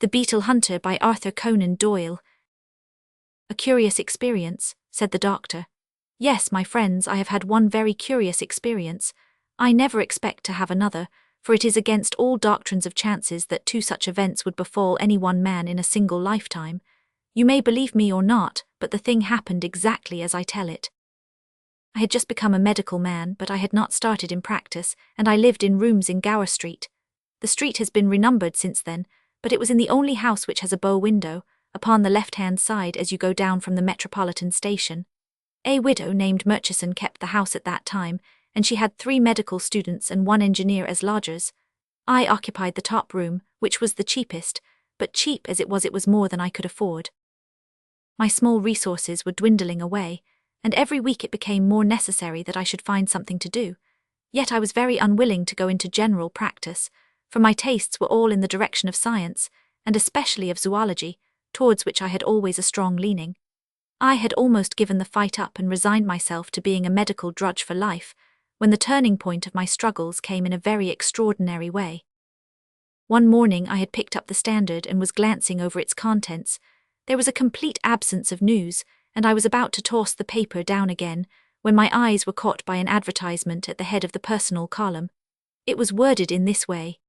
The Beetle-Hunter by Arthur Conan Doyle. A curious experience, said the doctor. Yes, my friends, I have had one very curious experience. I never expect to have another, for it is against all doctrines of chances that two such events would befall any one man in a single lifetime. You may believe me or not, but the thing happened exactly as I tell it. I had just become a medical man, but I had not started in practice, and I lived in rooms in Gower Street. The street has been renumbered since then, but it was in the only house which has a bow window, upon the left-hand side as you go down from the Metropolitan Station. A widow named Murchison kept the house at that time, and she had 3 medical students and 1 engineer as lodgers. I occupied the top room, which was the cheapest, but cheap as it was more than I could afford. My small resources were dwindling away, and every week it became more necessary that I should find something to do. Yet I was very unwilling to go into general practice, for my tastes were all in the direction of science, and especially of zoology, towards which I had always a strong leaning. I had almost given the fight up and resigned myself to being a medical drudge for life, when the turning point of my struggles came in a very extraordinary way. One morning I had picked up the Standard and was glancing over its contents. There was a complete absence of news, and I was about to toss the paper down again, when my eyes were caught by an advertisement at the head of the personal column. It was worded in this way: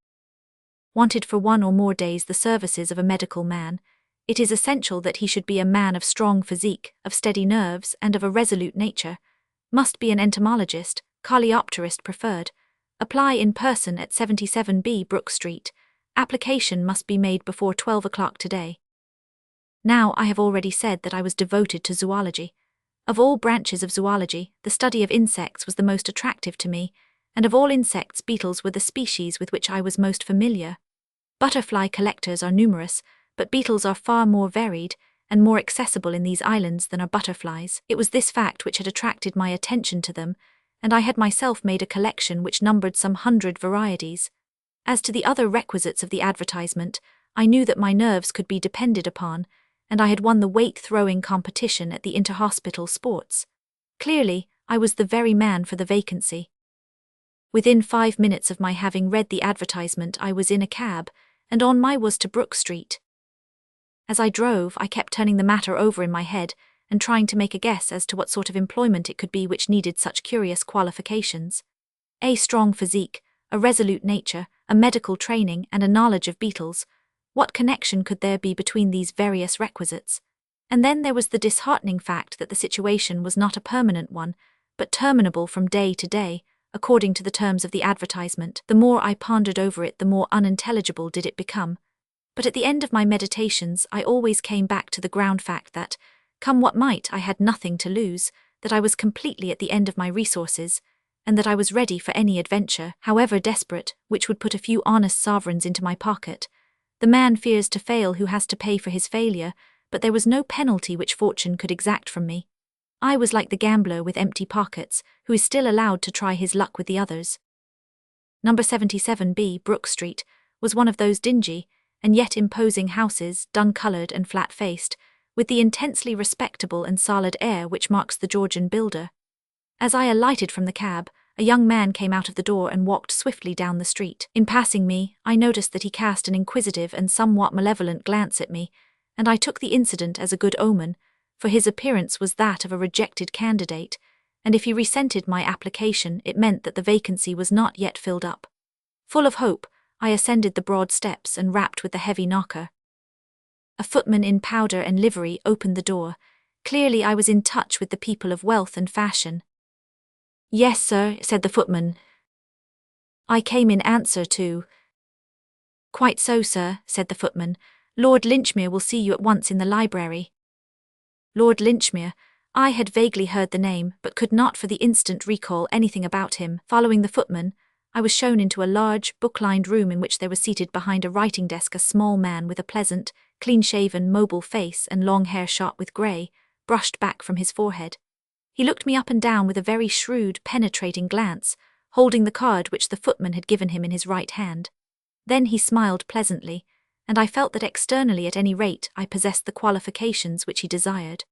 wanted for 1 or more days the services of a medical man. It is essential that he should be a man of strong physique, of steady nerves, and of a resolute nature. Must be an entomologist, coleopterist preferred. Apply in person at 77B Brook Street. Application must be made before 12 o'clock today. Now, I have already said that I was devoted to zoology. Of all branches of zoology, the study of insects was the most attractive to me, and of all insects beetles were the species with which I was most familiar. Butterfly collectors are numerous, but beetles are far more varied and more accessible in these islands than are butterflies. It was this fact which had attracted my attention to them, and I had myself made a collection which numbered some 100 varieties. As to the other requisites of the advertisement, I knew that my nerves could be depended upon, and I had won the weight-throwing competition at the inter-hospital sports. Clearly, I was the very man for the vacancy. Within 5 minutes of my having read the advertisement, I was in a cab, and on my was to Brook Street. As I drove, I kept turning the matter over in my head, and trying to make a guess as to what sort of employment it could be which needed such curious qualifications. A strong physique, a resolute nature, a medical training, and a knowledge of beetles. What connection could there be between these various requisites? And then there was the disheartening fact that the situation was not a permanent one, but terminable from day to day, according to the terms of the advertisement. The more I pondered over it, the more unintelligible did it become. But at the end of my meditations, I always came back to the ground fact that, come what might, I had nothing to lose, that I was completely at the end of my resources, and that I was ready for any adventure, however desperate, which would put a few honest sovereigns into my pocket. The man fears to fail who has to pay for his failure, but there was no penalty which fortune could exact from me. I was like the gambler with empty pockets, who is still allowed to try his luck with the others. Number 77B, Brook Street, was one of those dingy, and yet imposing houses, dun-coloured and flat-faced, with the intensely respectable and solid air which marks the Georgian builder. As I alighted from the cab, a young man came out of the door and walked swiftly down the street. In passing me, I noticed that he cast an inquisitive and somewhat malevolent glance at me, and I took the incident as a good omen, for his appearance was that of a rejected candidate, and if he resented my application, it meant that the vacancy was not yet filled up. Full of hope, I ascended the broad steps and rapped with the heavy knocker. A footman in powder and livery opened the door. Clearly I was in touch with the people of wealth and fashion. "Yes, sir," said the footman. "I came in answer to—" "Quite so, sir," said the footman. "Lord Linchmere will see you at once in the library." Lord Linchmere. I had vaguely heard the name, but could not for the instant recall anything about him. Following the footman, I was shown into a large, book-lined room in which there was seated behind a writing desk a small man with a pleasant, clean-shaven, mobile face and long hair shot with grey, brushed back from his forehead. He looked me up and down with a very shrewd, penetrating glance, holding the card which the footman had given him in his right hand. Then he smiled pleasantly, and I felt that externally at any rate I possessed the qualifications which he desired.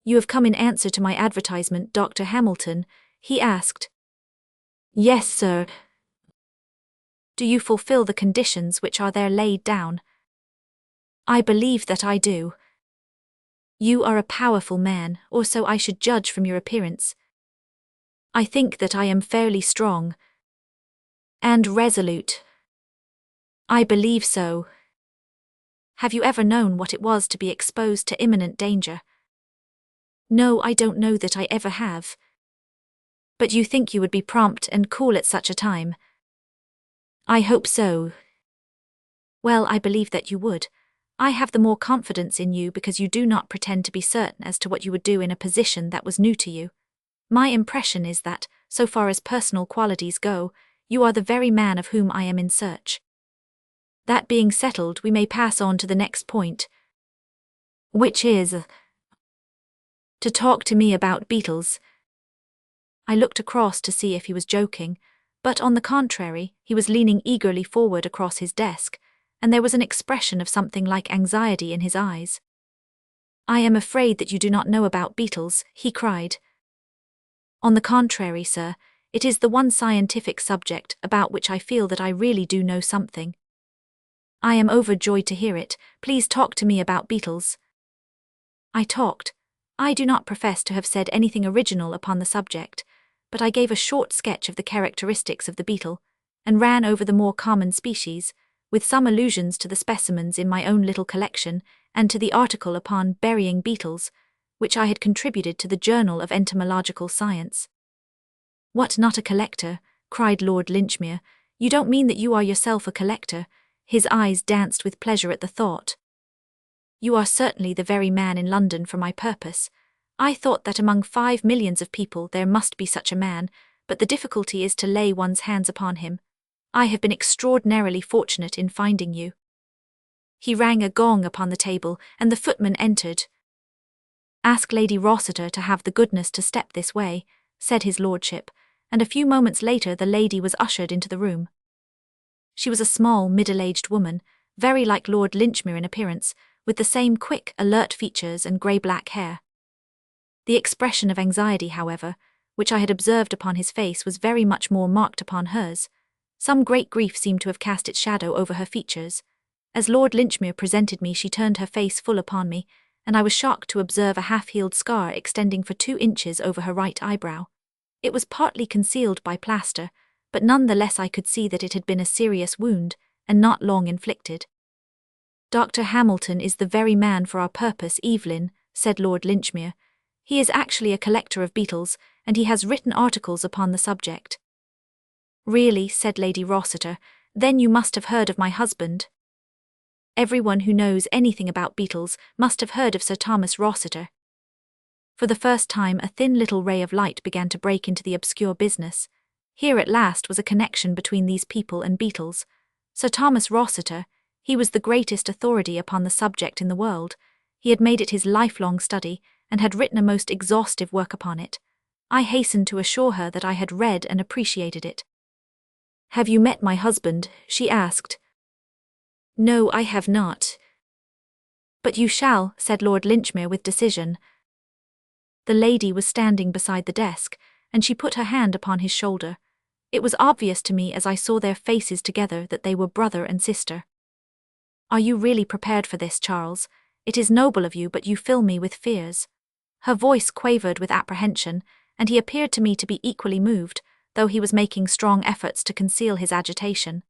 "You have come in answer to my advertisement, Dr. Hamilton?" he asked. "Yes, sir." "Do you fulfill the conditions which are there laid down?" I believe that I do. You are a powerful man, or so I should judge from your appearance. I think that I am fairly strong and resolute. I believe so. Have you ever known what it was to be exposed to imminent danger? No, I don't know that I ever have. But you think you would be prompt and cool at such a time? I hope so. Well, I believe that you would. I have the more confidence in you because you do not pretend to be certain as to what you would do in a position that was new to you. My impression is that, so far as personal qualities go, you are the very man of whom I am in search. That being settled, we may pass on to the next point, which is to talk to me about beetles. I looked across to see if he was joking, but on the contrary, he was leaning eagerly forward across his desk, and there was an expression of something like anxiety in his eyes. I am afraid that you do not know about beetles, he cried. On the contrary, sir, it is the one scientific subject about which I feel that I really do know something. I am overjoyed to hear it. Please talk to me about beetles. I talked. I do not profess to have said anything original upon the subject, but I gave a short sketch of the characteristics of the beetle, and ran over the more common species, with some allusions to the specimens in my own little collection, and to the article upon burying beetles, which I had contributed to the Journal of Entomological Science. What, not a collector? Cried Lord Linchmere. You don't mean that you are yourself a collector? His eyes danced with pleasure at the thought. You are certainly the very man in London for my purpose. I thought that among 5 millions of people there must be such a man, but the difficulty is to lay one's hands upon him. I have been extraordinarily fortunate in finding you. He rang a gong upon the table, and the footman entered. Ask Lady Rossiter to have the goodness to step this way, said his lordship, and a few moments later the lady was ushered into the room. She was a small, middle-aged woman, very like Lord Linchmere in appearance, with the same quick, alert features and grey-black hair. The expression of anxiety, however, which I had observed upon his face was very much more marked upon hers. Some great grief seemed to have cast its shadow over her features. As Lord Linchmere presented me, she turned her face full upon me, and I was shocked to observe a half-healed scar extending for 2 inches over her right eyebrow. It was partly concealed by plaster, but none the less I could see that it had been a serious wound, and not long inflicted. Dr. Hamilton is the very man for our purpose, Evelyn, said Lord Linchmere. He is actually a collector of beetles, and he has written articles upon the subject. Really, said Lady Rossiter, then you must have heard of my husband. Everyone who knows anything about beetles must have heard of Sir Thomas Rossiter. For the first time a thin little ray of light began to break into the obscure business. Here at last was a connection between these people and beetles. Sir Thomas Rossiter, he was the greatest authority upon the subject in the world. He had made it his lifelong study, and had written a most exhaustive work upon it. I hastened to assure her that I had read and appreciated it. Have you met my husband? She asked. No, I have not. But you shall, said Lord Linchmere with decision. The lady was standing beside the desk, and she put her hand upon his shoulder. It was obvious to me as I saw their faces together that they were brother and sister. Are you really prepared for this, Charles? It is noble of you, but you fill me with fears. Her voice quavered with apprehension, and he appeared to me to be equally moved, though he was making strong efforts to conceal his agitation.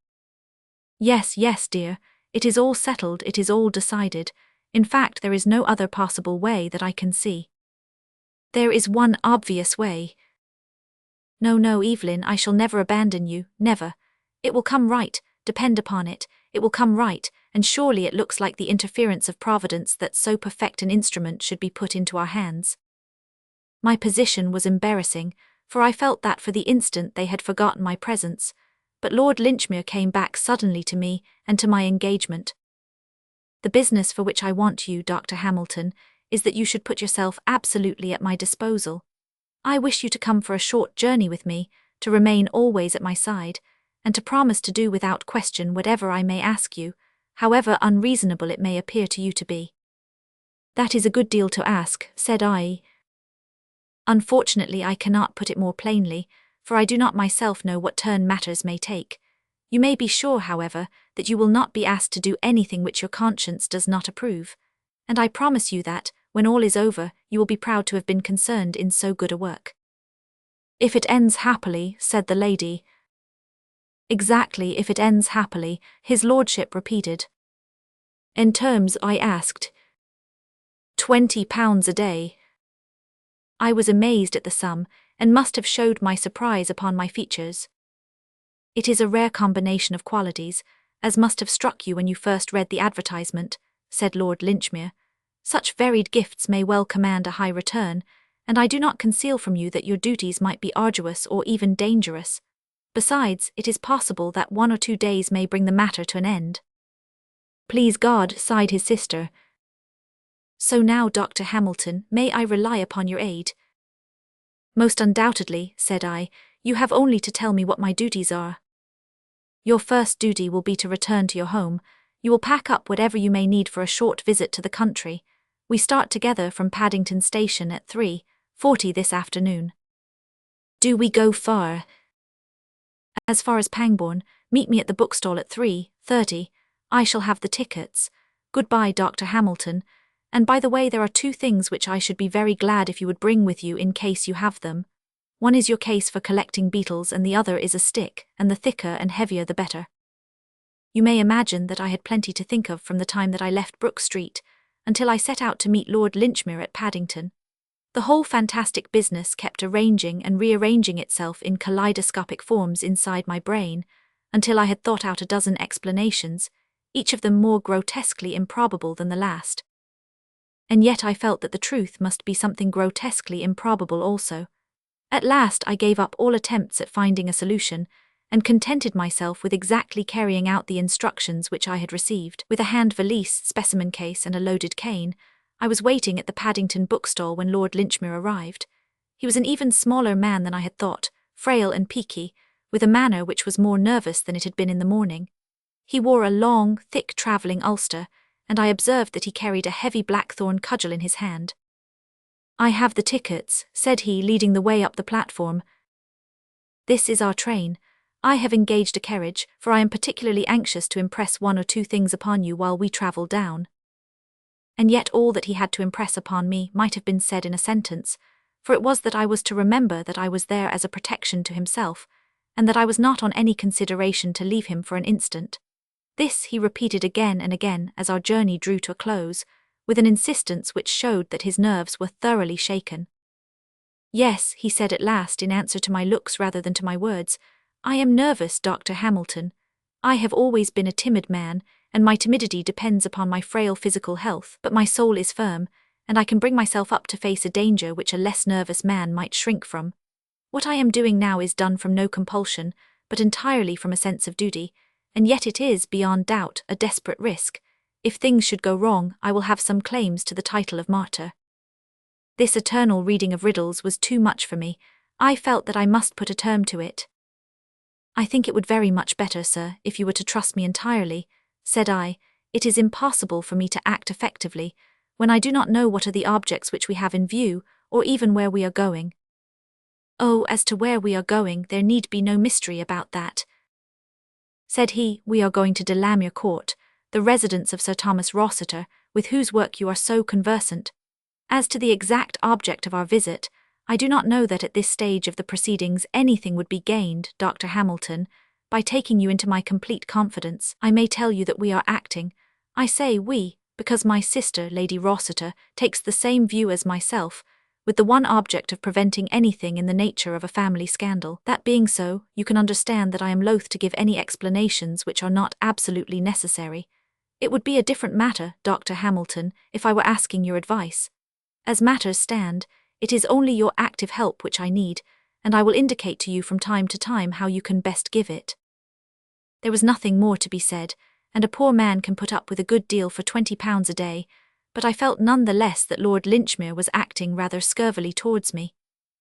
Yes, yes, dear, it is all settled, it is all decided. In fact, there is no other possible way that I can see. There is one obvious way. No, no, Evelyn, I shall never abandon you, never. It will come right, depend upon it, it will come right, and surely it looks like the interference of Providence that so perfect an instrument should be put into our hands. My position was embarrassing, for I felt that for the instant they had forgotten my presence, but Lord Linchmere came back suddenly to me and to my engagement. The business for which I want you, Dr. Hamilton, is that you should put yourself absolutely at my disposal. I wish you to come for a short journey with me, to remain always at my side, and to promise to do without question whatever I may ask you, however unreasonable it may appear to you to be. That is a good deal to ask, said I. Unfortunately, I cannot put it more plainly, for I do not myself know what turn matters may take. You may be sure, however, that you will not be asked to do anything which your conscience does not approve, and I promise you that, when all is over, you will be proud to have been concerned in so good a work." "If it ends happily," said the lady. "Exactly, if it ends happily," his lordship repeated. "In terms?" I asked. £20 a day." I was amazed at the sum, and must have showed my surprise upon my features. "It is a rare combination of qualities, as must have struck you when you first read the advertisement," said Lord Linchmere. "Such varied gifts may well command a high return, and I do not conceal from you that your duties might be arduous or even dangerous. Besides, it is possible that 1 or 2 days may bring the matter to an end." "Please God," sighed his sister. "So now, Dr. Hamilton, may I rely upon your aid?" "Most undoubtedly," said I. "You have only to tell me what my duties are." "Your first duty will be to return to your home. You will pack up whatever you may need for a short visit to the country. We start together from Paddington Station at 3:40 this afternoon." "Do we go far?" "As far as Pangbourne. Meet me at the bookstall at 3:30. I shall have the tickets. Goodbye, Dr. Hamilton. And by the way, there are 2 things which I should be very glad if you would bring with you in case you have them. One is your case for collecting beetles, and the other is a stick, and the thicker and heavier the better." You may imagine that I had plenty to think of from the time that I left Brook Street, until I set out to meet Lord Linchmere at Paddington. The whole fantastic business kept arranging and rearranging itself in kaleidoscopic forms inside my brain, until I had thought out a dozen explanations, each of them more grotesquely improbable than the last. And yet I felt that the truth must be something grotesquely improbable also. At last I gave up all attempts at finding a solution, and contented myself with exactly carrying out the instructions which I had received. With a hand valise, specimen case, and a loaded cane, I was waiting at the Paddington bookstall when Lord Linchmere arrived. He was an even smaller man than I had thought, frail and peaky, with a manner which was more nervous than it had been in the morning. He wore a long, thick travelling ulster, and I observed that he carried a heavy blackthorn cudgel in his hand. "I have the tickets," said he, leading the way up the platform. "This is our train. I have engaged a carriage, for I am particularly anxious to impress 1 or 2 things upon you while we travel down." And yet all that he had to impress upon me might have been said in a sentence, for it was that I was to remember that I was there as a protection to himself, and that I was not on any consideration to leave him for an instant. This he repeated again and again as our journey drew to a close, with an insistence which showed that his nerves were thoroughly shaken. "Yes," he said at last in answer to my looks rather than to my words, "I am nervous, Dr. Hamilton. I have always been a timid man, and my timidity depends upon my frail physical health, but my soul is firm, and I can bring myself up to face a danger which a less nervous man might shrink from. What I am doing now is done from no compulsion, but entirely from a sense of duty, and yet it is, beyond doubt, a desperate risk. If things should go wrong, I will have some claims to the title of martyr." This eternal reading of riddles was too much for me. I felt that I must put a term to it. "I think it would very much better, sir, if you were to trust me entirely," said I. "It is impossible for me to act effectively when I do not know what are the objects which we have in view, or even where we are going." "Oh, as to where we are going, there need be no mystery about that," said he. "We are going to Delamere Court, the residence of Sir Thomas Rossiter, with whose work you are so conversant. As to the exact object of our visit, I do not know that at this stage of the proceedings anything would be gained, Dr. Hamilton. By taking you into my complete confidence, I may tell you that we are acting. I say we, because my sister, Lady Rossiter, takes the same view as myself, with the one object of preventing anything in the nature of a family scandal. That being so, you can understand that I am loath to give any explanations which are not absolutely necessary. It would be a different matter, Dr. Hamilton, if I were asking your advice. As matters stand, it is only your active help which I need, and I will indicate to you from time to time how you can best give it." There was nothing more to be said, and a poor man can put up with a good deal for £20 a day, but I felt none the less that Lord Linchmere was acting rather scurvily towards me.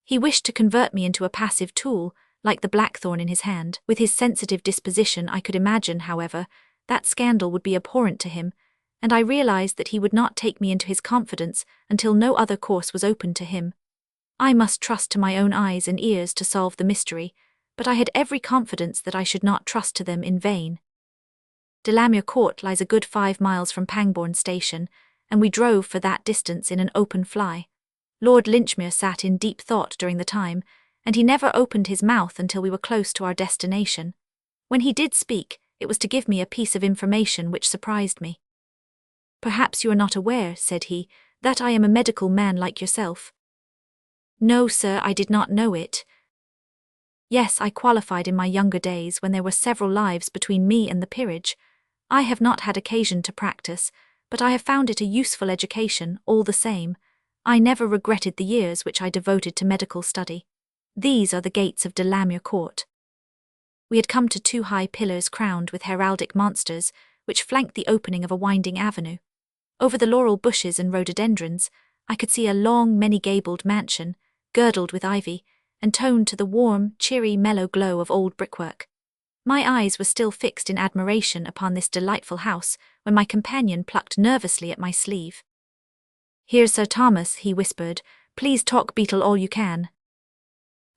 He wished to convert me into a passive tool, like the blackthorn in his hand. With his sensitive disposition, I could imagine, however, that scandal would be abhorrent to him, and I realized that he would not take me into his confidence until no other course was open to him. I must trust to my own eyes and ears to solve the mystery, but I had every confidence that I should not trust to them in vain. Delamere Court lies a good 5 miles from Pangbourne Station, and we drove for that distance in an open fly. Lord Linchmere sat in deep thought during the time, and he never opened his mouth until we were close to our destination. When he did speak, it was to give me a piece of information which surprised me. "Perhaps you are not aware," said he, "that I am a medical man like yourself." "No, sir, I did not know it." "Yes, I qualified in my younger days when there were several lives between me and the peerage. I have not had occasion to practice, but I have found it a useful education, all the same. I never regretted the years which I devoted to medical study. These are the gates of Delamere Court." We had come to 2 high pillars crowned with heraldic monsters, which flanked the opening of a winding avenue. Over the laurel bushes and rhododendrons, I could see a long, many-gabled mansion, girdled with ivy, and toned to the warm, cheery, mellow glow of old brickwork. My eyes were still fixed in admiration upon this delightful house when my companion plucked nervously at my sleeve. "Here's Sir Thomas," he whispered. "Please talk Beetle all you can."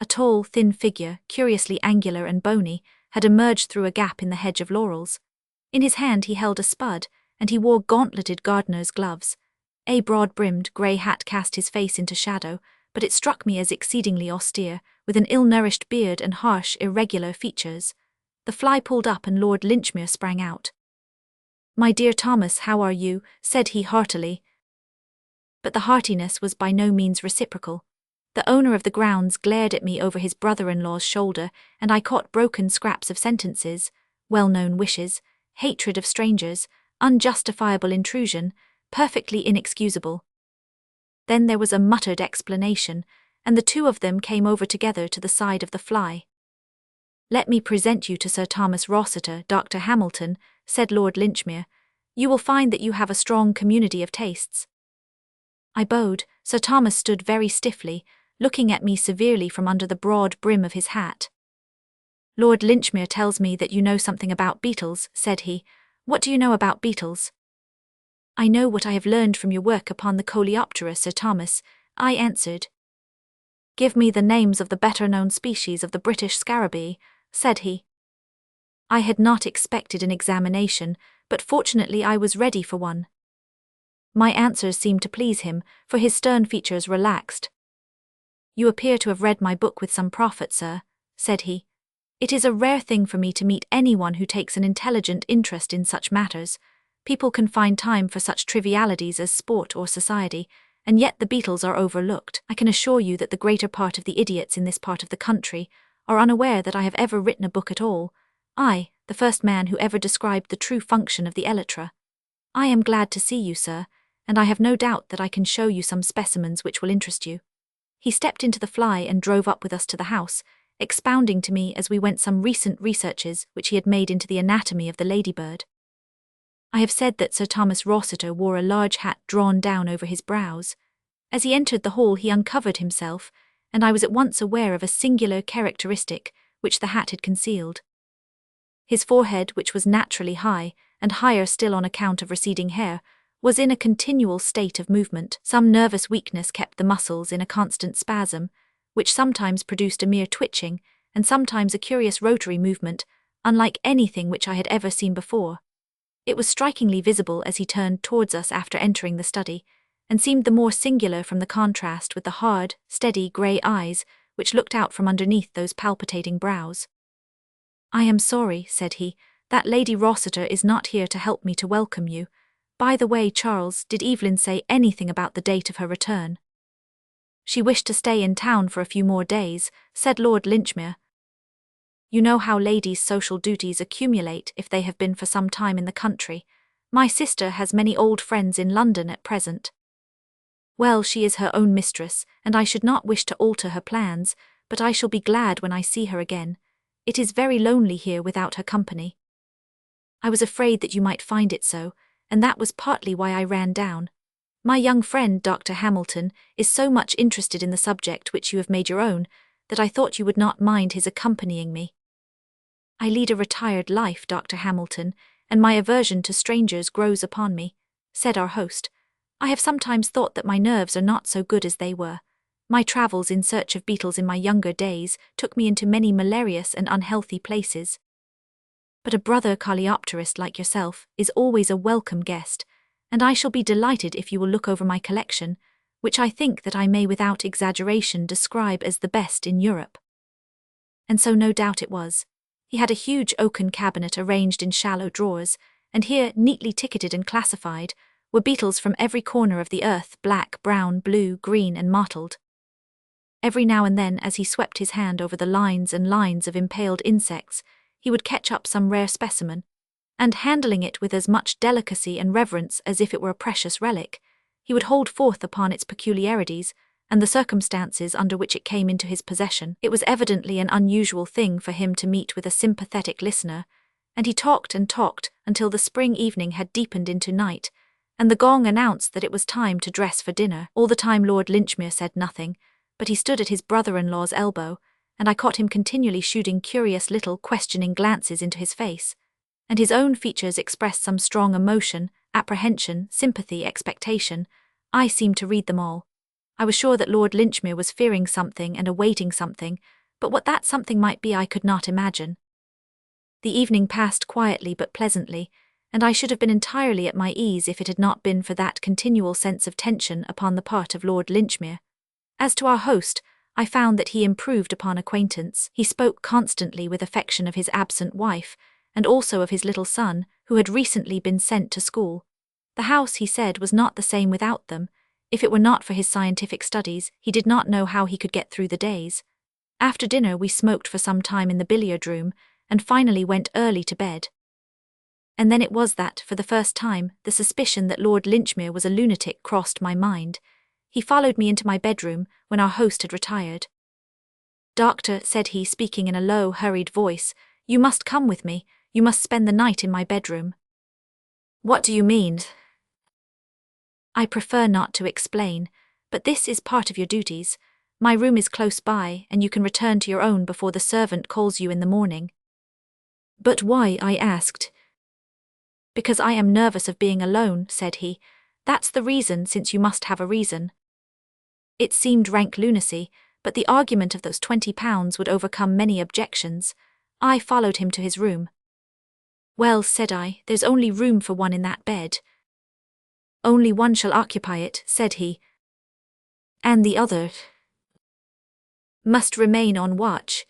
A tall, thin figure, curiously angular and bony, had emerged through a gap in the hedge of laurels. In his hand he held a spud, and he wore gauntleted gardener's gloves. A broad-brimmed, grey hat cast his face into shadow, but it struck me as exceedingly austere, with an ill-nourished beard and harsh, irregular features. The fly pulled up and Lord Linchmere sprang out. "My dear Thomas, how are you?" said he heartily. But the heartiness was by no means reciprocal. The owner of the grounds glared at me over his brother-in-law's shoulder, and I caught broken scraps of sentences, well-known wishes, hatred of strangers, unjustifiable intrusion, perfectly inexcusable. Then there was a muttered explanation, and the two of them came over together to the side of the fly. "Let me present you to Sir Thomas Rossiter, Dr. Hamilton," said Lord Linchmere. "You will find that you have a strong community of tastes." I bowed. Sir Thomas stood very stiffly, looking at me severely from under the broad brim of his hat. "Lord Linchmere tells me that you know something about beetles," said he. "What do you know about beetles?" "I know what I have learned from your work upon the Coleoptera, Sir Thomas," I answered. "Give me the names of the better-known species of the British scarabæi," said he. I had not expected an examination, but fortunately I was ready for one. My answers seemed to please him, for his stern features relaxed. "You appear to have read my book with some profit, sir," said he. "It is a rare thing for me to meet anyone who takes an intelligent interest in such matters. People can find time for such trivialities as sport or society, and yet the beetles are overlooked. I can assure you that the greater part of the idiots in this part of the country are unaware that I have ever written a book at all. I, the first man who ever described the true function of the elytra. I am glad to see you, sir, and I have no doubt that I can show you some specimens which will interest you." He stepped into the fly and drove up with us to the house, expounding to me as we went some recent researches which he had made into the anatomy of the ladybird. I have said that Sir Thomas Rossiter wore a large hat drawn down over his brows. As he entered the hall he uncovered himself, and I was at once aware of a singular characteristic which the hat had concealed. His forehead, which was naturally high, and higher still on account of receding hair, was in a continual state of movement. Some nervous weakness kept the muscles in a constant spasm, which sometimes produced a mere twitching, and sometimes a curious rotary movement, unlike anything which I had ever seen before. It was strikingly visible as he turned towards us after entering the study, and seemed the more singular from the contrast with the hard, steady grey eyes which looked out from underneath those palpitating brows. "I am sorry," said he, "that Lady Rossiter is not here to help me to welcome you. By the way, Charles, did Evelyn say anything about the date of her return?" "She wished to stay in town for a few more days," said Lord Linchmere. "You know how ladies' social duties accumulate if they have been for some time in the country. My sister has many old friends in London at present." "Well, she is her own mistress, and I should not wish to alter her plans, but I shall be glad when I see her again. It is very lonely here without her company." "I was afraid that you might find it so, and that was partly why I ran down. My young friend, Dr. Hamilton, is so much interested in the subject which you have made your own, that I thought you would not mind his accompanying me." "I lead a retired life, Dr. Hamilton, and my aversion to strangers grows upon me," said our host. "I have sometimes thought that my nerves are not so good as they were. My travels in search of beetles in my younger days took me into many malarious and unhealthy places. But a brother coleopterist like yourself is always a welcome guest, and I shall be delighted if you will look over my collection, which I think that I may without exaggeration describe as the best in Europe. And so no doubt it was. He had a huge oaken cabinet arranged in shallow drawers, and here, neatly ticketed and classified, were beetles from every corner of the earth, black, brown, blue, green, and mottled. Every now and then, as he swept his hand over the lines and lines of impaled insects, he would catch up some rare specimen, and handling it with as much delicacy and reverence as if it were a precious relic, he would hold forth upon its peculiarities and the circumstances under which it came into his possession. It was evidently an unusual thing for him to meet with a sympathetic listener, and he talked and talked until the spring evening had deepened into night, and the gong announced that it was time to dress for dinner. All the time Lord Linchmere said nothing, but he stood at his brother-in-law's elbow, and I caught him continually shooting curious little questioning glances into his face, and his own features expressed some strong emotion, apprehension, sympathy, expectation. I seemed to read them all. I was sure that Lord Linchmere was fearing something and awaiting something, but what that something might be I could not imagine. The evening passed quietly but pleasantly, and I should have been entirely at my ease if it had not been for that continual sense of tension upon the part of Lord Linchmere. As to our host, I found that he improved upon acquaintance. He spoke constantly with affection of his absent wife, and also of his little son, who had recently been sent to school. The house, he said, was not the same without them. If it were not for his scientific studies, he did not know how he could get through the days. After dinner we smoked for some time in the billiard-room, and finally went early to bed. And then it was that, for the first time, the suspicion that Lord Linchmere was a lunatic crossed my mind. He followed me into my bedroom when our host had retired. "Doctor," said he, speaking in a low, hurried voice, "you must come with me. You must spend the night in my bedroom." "What do you mean?" "I prefer not to explain, but this is part of your duties. My room is close by, and you can return to your own before the servant calls you in the morning." "But why?" I asked. "Because I am nervous of being alone," said he. "That's the reason, since you must have a reason." It seemed rank lunacy, but the argument of those £20 would overcome many objections. I followed him to his room. "Well," said I, "there's only room for one in that bed." "Only one shall occupy it," said he. "And the other must remain on watch."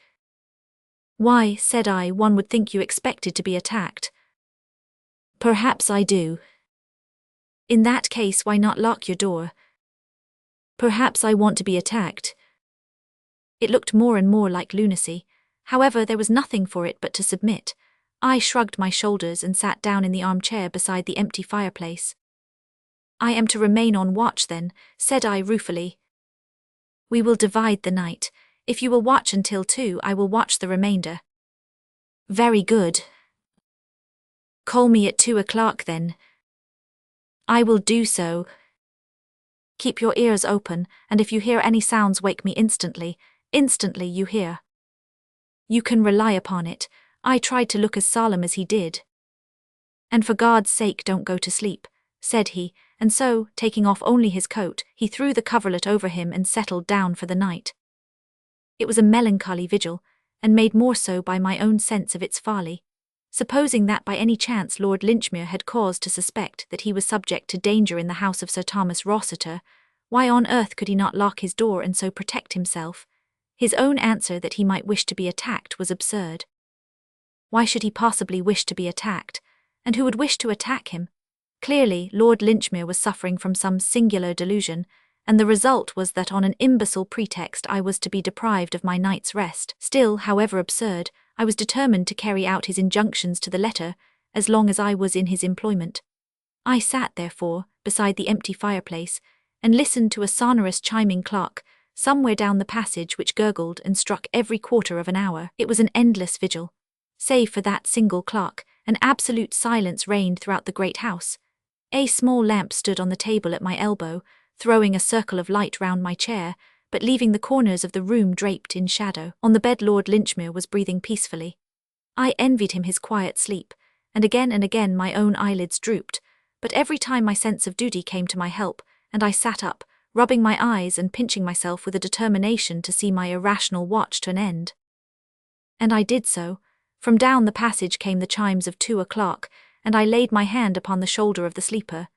"Why," said I, "one would think you expected to be attacked." "Perhaps I do." "In that case, why not lock your door?" "Perhaps I want to be attacked." It looked more and more like lunacy. However, there was nothing for it but to submit. I shrugged my shoulders and sat down in the armchair beside the empty fireplace. "I am to remain on watch then," said I ruefully. "We will divide the night. If you will watch until 2, I will watch the remainder." "Very good." "Call me at 2 o'clock then." "I will do so." "Keep your ears open, and if you hear any sounds wake me instantly. Instantly, you hear." "You can rely upon it." I tried to look as solemn as he did. "And for God's sake don't go to sleep," said he, and so, taking off only his coat, he threw the coverlet over him and settled down for the night. It was a melancholy vigil, and made more so by my own sense of its folly. Supposing that by any chance Lord Linchmere had cause to suspect that he was subject to danger in the house of Sir Thomas Rossiter, why on earth could he not lock his door and so protect himself? His own answer that he might wish to be attacked was absurd. Why should he possibly wish to be attacked? And who would wish to attack him? Clearly, Lord Linchmere was suffering from some singular delusion, and the result was that on an imbecile pretext I was to be deprived of my night's rest. Still, however absurd, I was determined to carry out his injunctions to the letter, as long as I was in his employment. I sat, therefore, beside the empty fireplace, and listened to a sonorous chiming clock, somewhere down the passage which gurgled and struck every quarter of an hour. It was an endless vigil. Save for that single clock, an absolute silence reigned throughout the great house. A small lamp stood on the table at my elbow, throwing a circle of light round my chair, but leaving the corners of the room draped in shadow. On the bed Lord Linchmere was breathing peacefully. I envied him his quiet sleep, and again my own eyelids drooped, but every time my sense of duty came to my help, and I sat up, rubbing my eyes and pinching myself with a determination to see my irrational watch to an end. And I did so. From down the passage came the chimes of 2 o'clock, and I laid my hand upon the shoulder of the sleeper.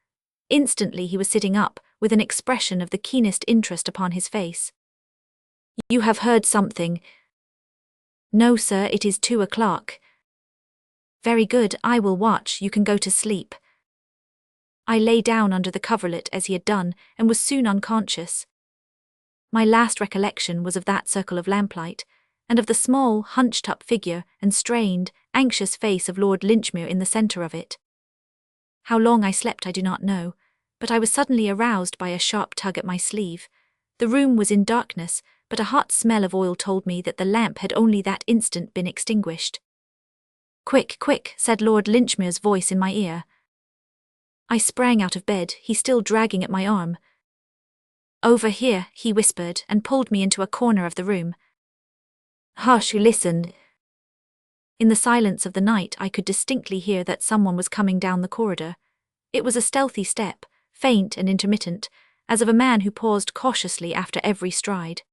Instantly he was sitting up, with an expression of the keenest interest upon his face. "You have heard something?" "No, sir, it is 2 o'clock." "Very good, I will watch, you can go to sleep." I lay down under the coverlet as he had done, and was soon unconscious. My last recollection was of that circle of lamplight, and of the small, hunched-up figure and strained, anxious face of Lord Linchmere in the centre of it. How long I slept I do not know, but I was suddenly aroused by a sharp tug at my sleeve. The room was in darkness, but a hot smell of oil told me that the lamp had only that instant been extinguished. "Quick, quick," said Lord Linchmere's voice in my ear. I sprang out of bed, he still dragging at my arm. "Over here," he whispered, and pulled me into a corner of the room. "Hush, listen." In the silence of the night I could distinctly hear that someone was coming down the corridor. It was a stealthy step, faint and intermittent, as of a man who paused cautiously after every stride.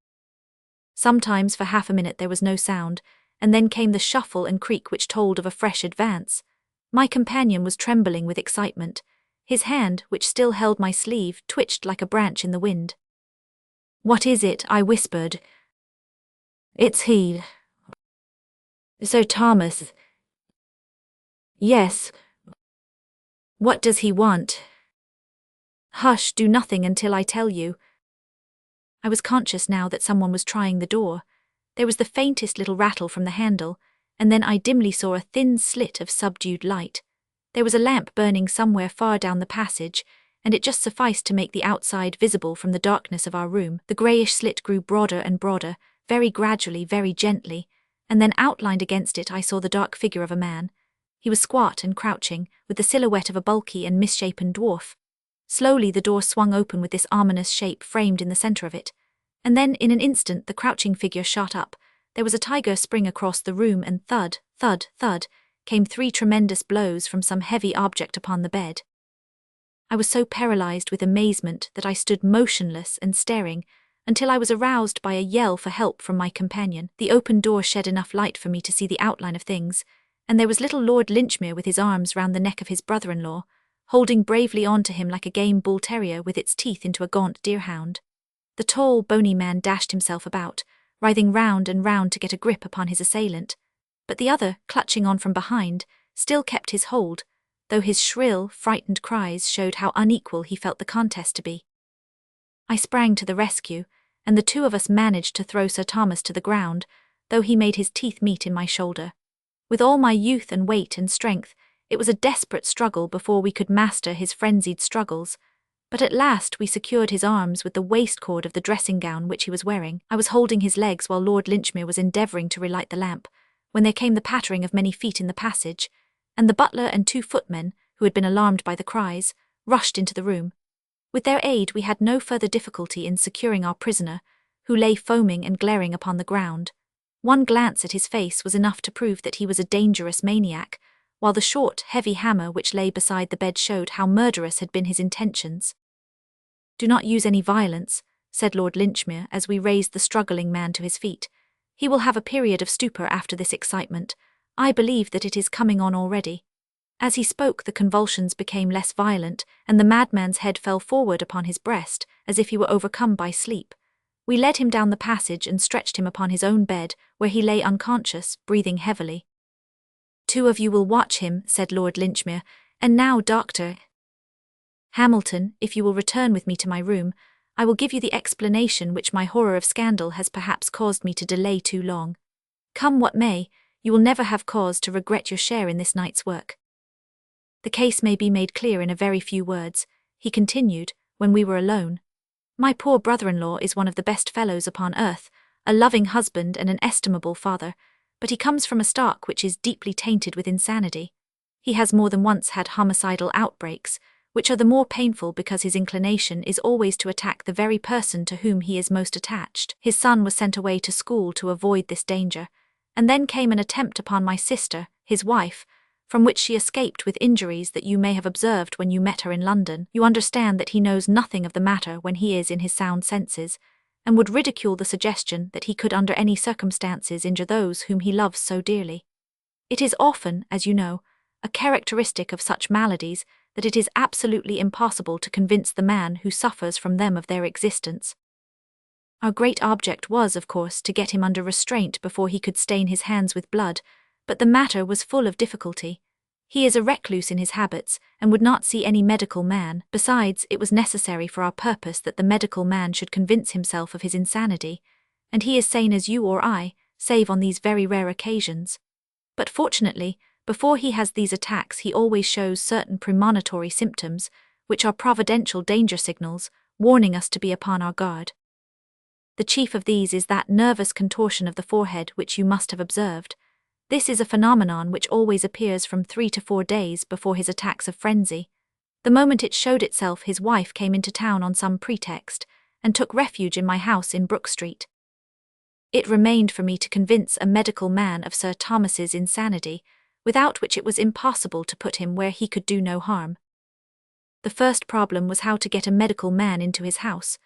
Sometimes for half a minute there was no sound, and then came the shuffle and creak which told of a fresh advance. My companion was trembling with excitement. His hand, which still held my sleeve, twitched like a branch in the wind. "What is it?" I whispered. "It's he. Sir Thomas." "Yes." "What does he want?" "Hush, do nothing until I tell you." I was conscious now that someone was trying the door. There was the faintest little rattle from the handle, and then I dimly saw a thin slit of subdued light. There was a lamp burning somewhere far down the passage, and it just sufficed to make the outside visible from the darkness of our room. The greyish slit grew broader and broader, very gradually, very gently, and then outlined against it I saw the dark figure of a man. He was squat and crouching, with the silhouette of a bulky and misshapen dwarf. Slowly the door swung open with this ominous shape framed in the centre of it, and then in an instant the crouching figure shot up. There was a tiger spring across the room, and thud, thud, thud, came 3 tremendous blows from some heavy object upon the bed. I was so paralyzed with amazement that I stood motionless and staring, until I was aroused by a yell for help from my companion. The open door shed enough light for me to see the outline of things, and there was little Lord Linchmere with his arms round the neck of his brother-in-law, holding bravely on to him like a game bull-terrier with its teeth into a gaunt deerhound. The tall, bony man dashed himself about, writhing round and round to get a grip upon his assailant, but the other, clutching on from behind, still kept his hold, though his shrill, frightened cries showed how unequal he felt the contest to be. I sprang to the rescue, and the 2 of us managed to throw Sir Thomas to the ground, though he made his teeth meet in my shoulder. With all my youth and weight and strength, it was a desperate struggle before we could master his frenzied struggles, but at last we secured his arms with the waistcord of the dressing gown which he was wearing. I was holding his legs while Lord Linchmere was endeavouring to relight the lamp, when there came the pattering of many feet in the passage, and the butler and 2 footmen, who had been alarmed by the cries, rushed into the room. With their aid we had no further difficulty in securing our prisoner, who lay foaming and glaring upon the ground. One glance at his face was enough to prove that he was a dangerous maniac, while the short, heavy hammer which lay beside the bed showed how murderous had been his intentions. "Do not use any violence," said Lord Linchmere as we raised the struggling man to his feet. "He will have a period of stupor after this excitement. I believe that it is coming on already." As he spoke, the convulsions became less violent, and the madman's head fell forward upon his breast, as if he were overcome by sleep. We led him down the passage and stretched him upon his own bed, where he lay unconscious, breathing heavily. "2 of you will watch him," said Lord Linchmere, "and now, Doctor Hamilton, if you will return with me to my room, I will give you the explanation which my horror of scandal has perhaps caused me to delay too long. Come what may, you will never have cause to regret your share in this night's work. The case may be made clear in a very few words," he continued, when we were alone. "My poor brother-in-law is one of the best fellows upon earth, a loving husband and an estimable father, but he comes from a stock which is deeply tainted with insanity. He has more than once had homicidal outbreaks, which are the more painful because his inclination is always to attack the very person to whom he is most attached. His son was sent away to school to avoid this danger, and then came an attempt upon my sister, his wife, from which she escaped with injuries that you may have observed when you met her in London, you understand that he knows nothing of the matter when he is in his sound senses, and would ridicule the suggestion that he could under any circumstances injure those whom he loves so dearly. It is often, as you know, a characteristic of such maladies that it is absolutely impossible to convince the man who suffers from them of their existence. Our great object was, of course, to get him under restraint before he could stain his hands with blood, but the matter was full of difficulty. He is a recluse in his habits, and would not see any medical man. Besides, it was necessary for our purpose that the medical man should convince himself of his insanity, and he is sane as you or I, save on these very rare occasions. But fortunately, before he has these attacks he always shows certain premonitory symptoms, which are providential danger signals, warning us to be upon our guard. The chief of these is that nervous contortion of the forehead which you must have observed. This is a phenomenon which always appears from 3 to 4 days before his attacks of frenzy. The moment it showed itself, his wife came into town on some pretext, and took refuge in my house in Brook Street. It remained for me to convince a medical man of Sir Thomas's insanity, without which it was impossible to put him where he could do no harm. The first problem was how to get a medical man into his house.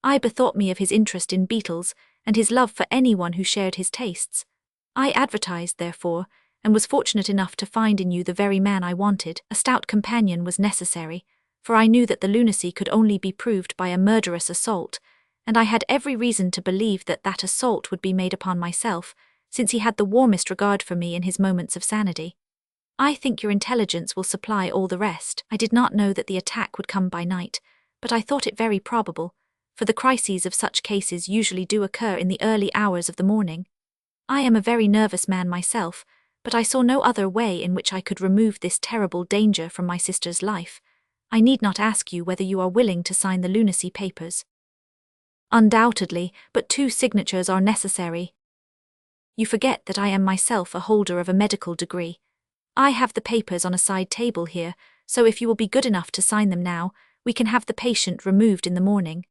I bethought me of his interest in beetles, and his love for anyone who shared his tastes. I advertised, therefore, and was fortunate enough to find in you the very man I wanted. A stout companion was necessary, for I knew that the lunacy could only be proved by a murderous assault, and I had every reason to believe that that assault would be made upon myself, since he had the warmest regard for me in his moments of sanity. I think your intelligence will supply all the rest. I did not know that the attack would come by night, but I thought it very probable, for the crises of such cases usually do occur in the early hours of the morning. I am a very nervous man myself, but I saw no other way in which I could remove this terrible danger from my sister's life. I need not ask you whether you are willing to sign the lunacy papers. Undoubtedly, but 2 signatures are necessary. You forget that I am myself a holder of a medical degree. I have the papers on a side table here, so if you will be good enough to sign them now, we can have the patient removed in the morning.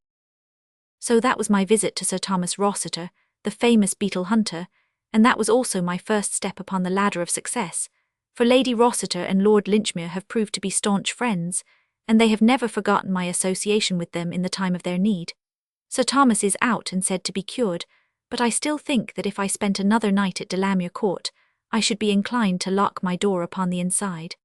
So that was my visit to Sir Thomas Rossiter, the famous Beetle-Hunter, and that was also my first step upon the ladder of success, for Lady Rossiter and Lord Linchmere have proved to be staunch friends, and they have never forgotten my association with them in the time of their need. Sir Thomas is out and said to be cured, but I still think that if I spent another night at Delamere Court, I should be inclined to lock my door upon the inside.